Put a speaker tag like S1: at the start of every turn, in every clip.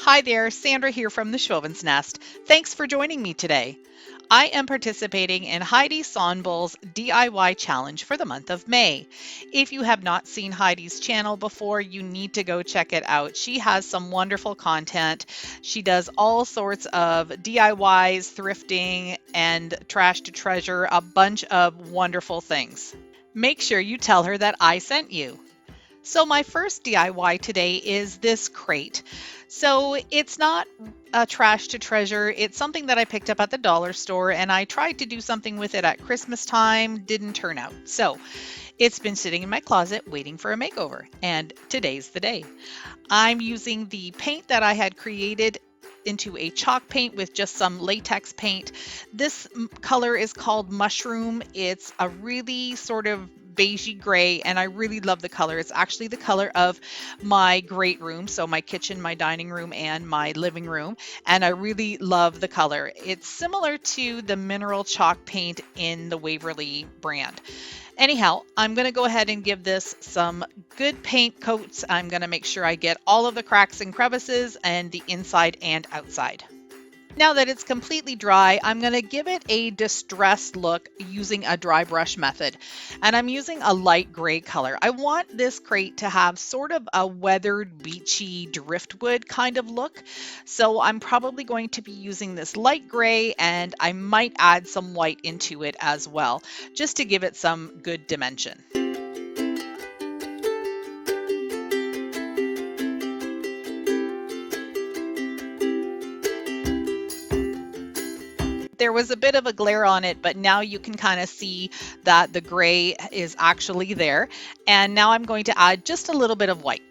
S1: Hi there, Sandra here from the Schwowin's Nest. Thanks for joining me today. I am participating in Heidi Sonboul's DIY challenge for the month of May. If you have not seen Heidi's channel before, you need to go check it out. She has some wonderful content. She does all sorts of DIYs, thrifting, and trash to treasure, a bunch of wonderful things. Make sure you tell her that I sent you. So my first DIY today is this crate. So it's not a trash to treasure. It's something that I picked up at the dollar store and I tried to do something with it at Christmas time, didn't turn out. So it's been sitting in my closet waiting for a makeover, and today's the day. I'm using the paint that I had created into a chalk paint with just some latex paint. This color is called Mushroom. It's a really sort of beigey gray, and I really love the color. It's actually the color of my great room, so my kitchen, my dining room, and my living room, and I really love the color. It's similar to the mineral chalk paint in the Waverly brand. Anyhow, I'm going to go ahead and give this some good paint coats. I'm going to make sure I get all of the cracks and crevices and the inside and outside. Now that it's completely dry, I'm going to give it a distressed look using a dry brush method. And I'm using a light gray color. I want this crate to have sort of a weathered, beachy, driftwood kind of look. So I'm probably going to be using this light gray, and I might add some white into it as well, just to give it some good dimension. There was a bit of a glare on it, but now you can kind of see that the gray is actually there. And now I'm going to add just a little bit of white.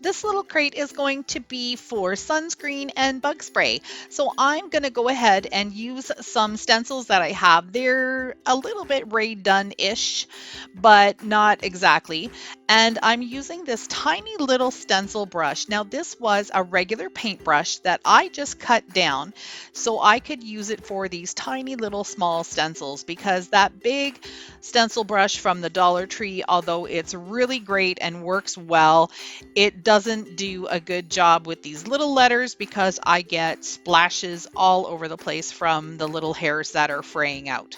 S1: This little crate is going to be for sunscreen and bug spray. So I'm going to go ahead and use some stencils that I have. They're a little bit Ray Dunn-ish, but not exactly. And I'm using this tiny little stencil brush. Now this was a regular paintbrush that I just cut down so I could use it for these tiny little small stencils, because that big stencil brush from the Dollar Tree, although it's really great and works well, it doesn't do a good job with these little letters because I get splashes all over the place from the little hairs that are fraying out.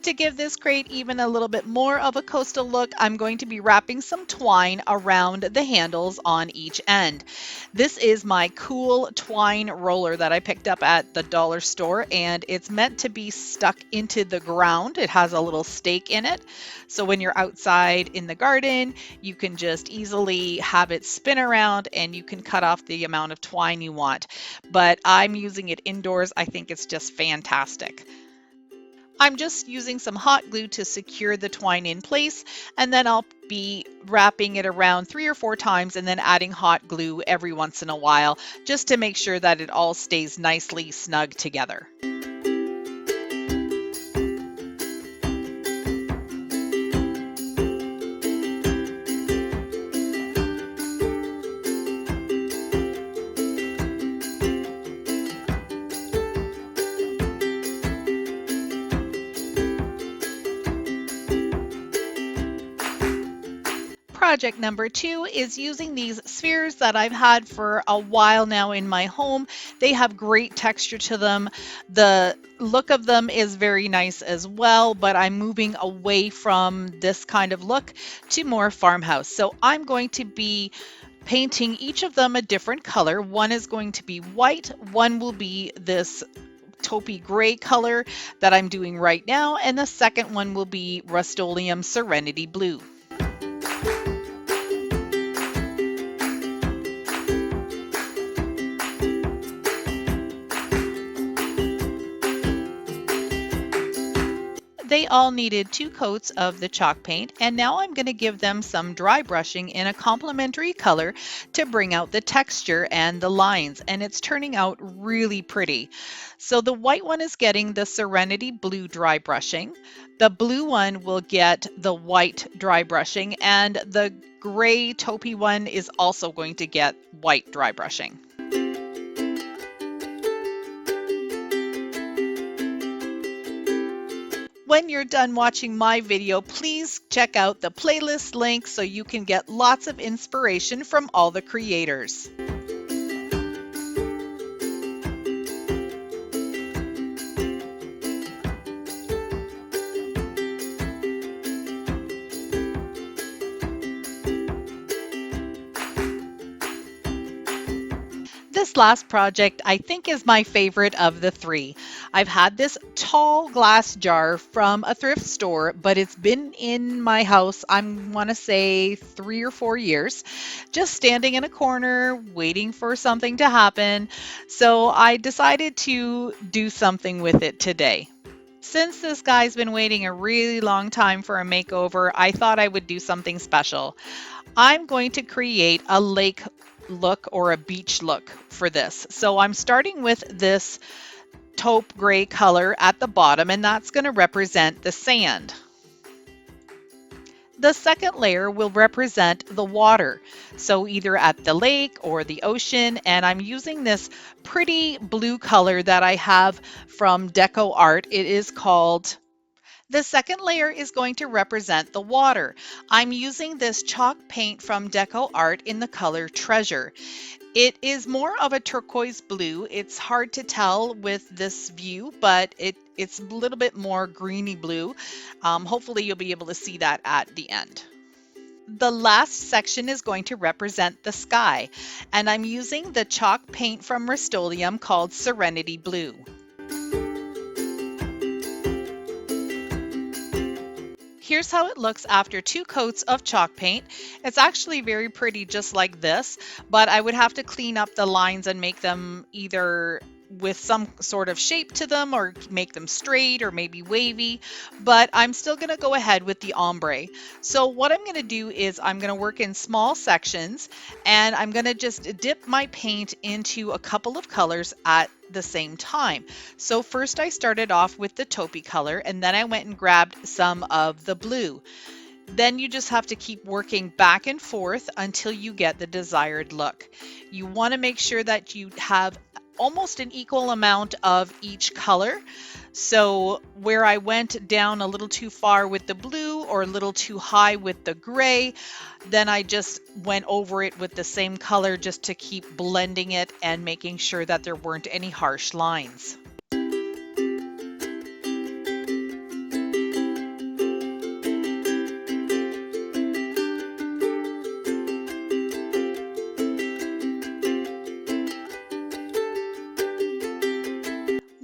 S1: To give this crate even a little bit more of a coastal look, I'm going to be wrapping some twine around the handles on each end. This is my cool twine roller that I picked up at the dollar store, and it's meant to be stuck into the ground. It has a little stake in it. So when you're outside in the garden, you can just easily have it spin around and you can cut off the amount of twine you want. But I'm using it indoors. I think it's just fantastic. I'm just using some hot glue to secure the twine in place, and then I'll be wrapping it around 3 or 4 times and then adding hot glue every once in a while just to make sure that it all stays nicely snug together. Project number 2 is using these spheres that I've had for a while now in my home. They have great texture to them. The look of them is very nice as well, but I'm moving away from this kind of look to more farmhouse. So I'm going to be painting each of them a different color. One is going to be white, one will be this taupey gray color that I'm doing right now, and the second one will be Rust-Oleum Serenity Blue. They all needed 2 coats of the chalk paint, and now I'm going to give them some dry brushing in a complementary color to bring out the texture and the lines, and it's turning out really pretty. So the white one is getting the Serenity Blue dry brushing, the blue one will get the white dry brushing, and the gray taupey one is also going to get white dry brushing. When you're done watching my video, please check out the playlist link so you can get lots of inspiration from all the creators. This last project I think is my favorite of the three. I've had this tall glass jar from a thrift store, but it's been in my house, I want to say 3 or 4 years, just standing in a corner waiting for something to happen. So I decided to do something with it today. Since this guy's been waiting a really long time for a makeover, I thought I would do something special. I'm going to create a lake look or a beach look for this. So I'm starting with this taupe gray color at the bottom, and that's going to represent the sand. The second layer will represent the water, so either at the lake or the ocean, and I'm using this pretty blue color that I have from Deco Art. It is called The second layer is going to represent the water. I'm using this chalk paint from Deco Art in the color Treasure. It is more of a turquoise blue. It's hard to tell with this view, but it's a little bit more greeny blue. Hopefully you'll be able to see that at the end. The last section is going to represent the sky, and I'm using the chalk paint from Rust-Oleum called Serenity Blue. Here's how it looks after 2 coats of chalk paint. It's actually very pretty just like this, but I would have to clean up the lines and make them either with some sort of shape to them or make them straight or maybe wavy, but I'm still going to go ahead with the ombre. So what I'm going to do is I'm going to work in small sections, and I'm going to just dip my paint into a couple of colors at the same time. So first I started off with the taupey color, and then I went and grabbed some of the blue. Then you just have to keep working back and forth until you get the desired look. You want to make sure that you have almost an equal amount of each color. So where I went down a little too far with the blue or a little too high with the gray, then I just went over it with the same color just to keep blending it and making sure that there weren't any harsh lines.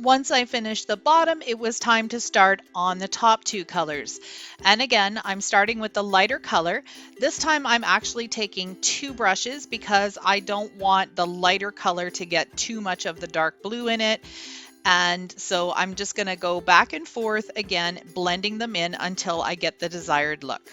S1: Once I finished the bottom, it was time to start on the top 2 colors. And again, I'm starting with the lighter color. This time I'm actually taking 2 brushes because I don't want the lighter color to get too much of the dark blue in it. And so I'm just going to go back and forth again, blending them in until I get the desired look.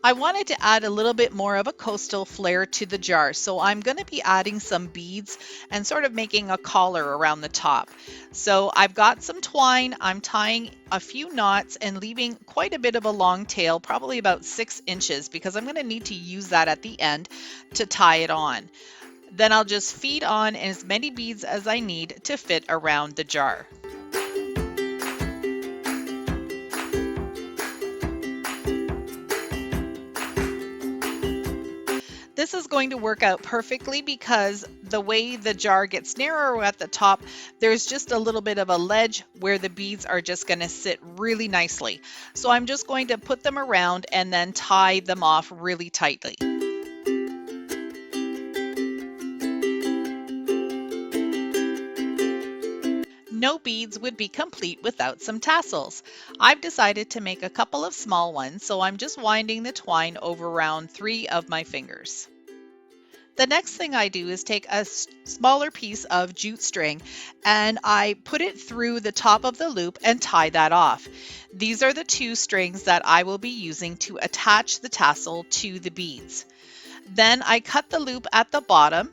S1: I wanted to add a little bit more of a coastal flair to the jar, so I'm going to be adding some beads and sort of making a collar around the top. So I've got some twine, I'm tying a few knots and leaving quite a bit of a long tail, probably about 6 inches, because I'm going to need to use that at the end to tie it on. Then I'll just feed on as many beads as I need to fit around the jar. This is going to work out perfectly because the way the jar gets narrower at the top, there's just a little bit of a ledge where the beads are just going to sit really nicely. So I'm just going to put them around and then tie them off really tightly. No beads would be complete without some tassels. I've decided to make a couple of small ones, so I'm just winding the twine over around 3 of my fingers. The next thing I do is take a smaller piece of jute string and I put it through the top of the loop and tie that off. These are the 2 strings that I will be using to attach the tassel to the beads. Then I cut the loop at the bottom,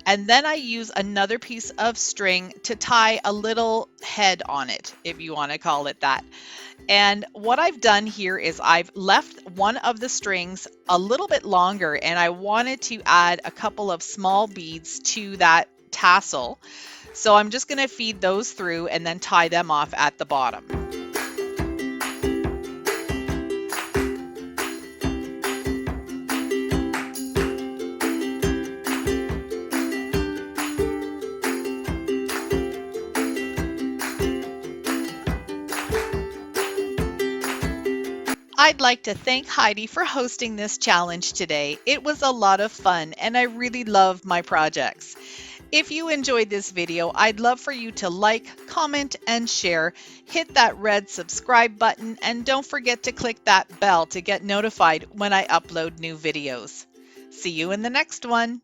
S1: and then I use another piece of string to tie a little head on it, if you want to call it that. And what I've done here is I've left one of the strings a little bit longer, and I wanted to add a couple of small beads to that tassel. So I'm just going to feed those through and then tie them off at the bottom. I'd like to thank Heidi for hosting this challenge today. It was a lot of fun and I really love my projects. If you enjoyed this video, I'd love for you to like, comment, and share. Hit that red subscribe button and don't forget to click that bell to get notified when I upload new videos. See you in the next one.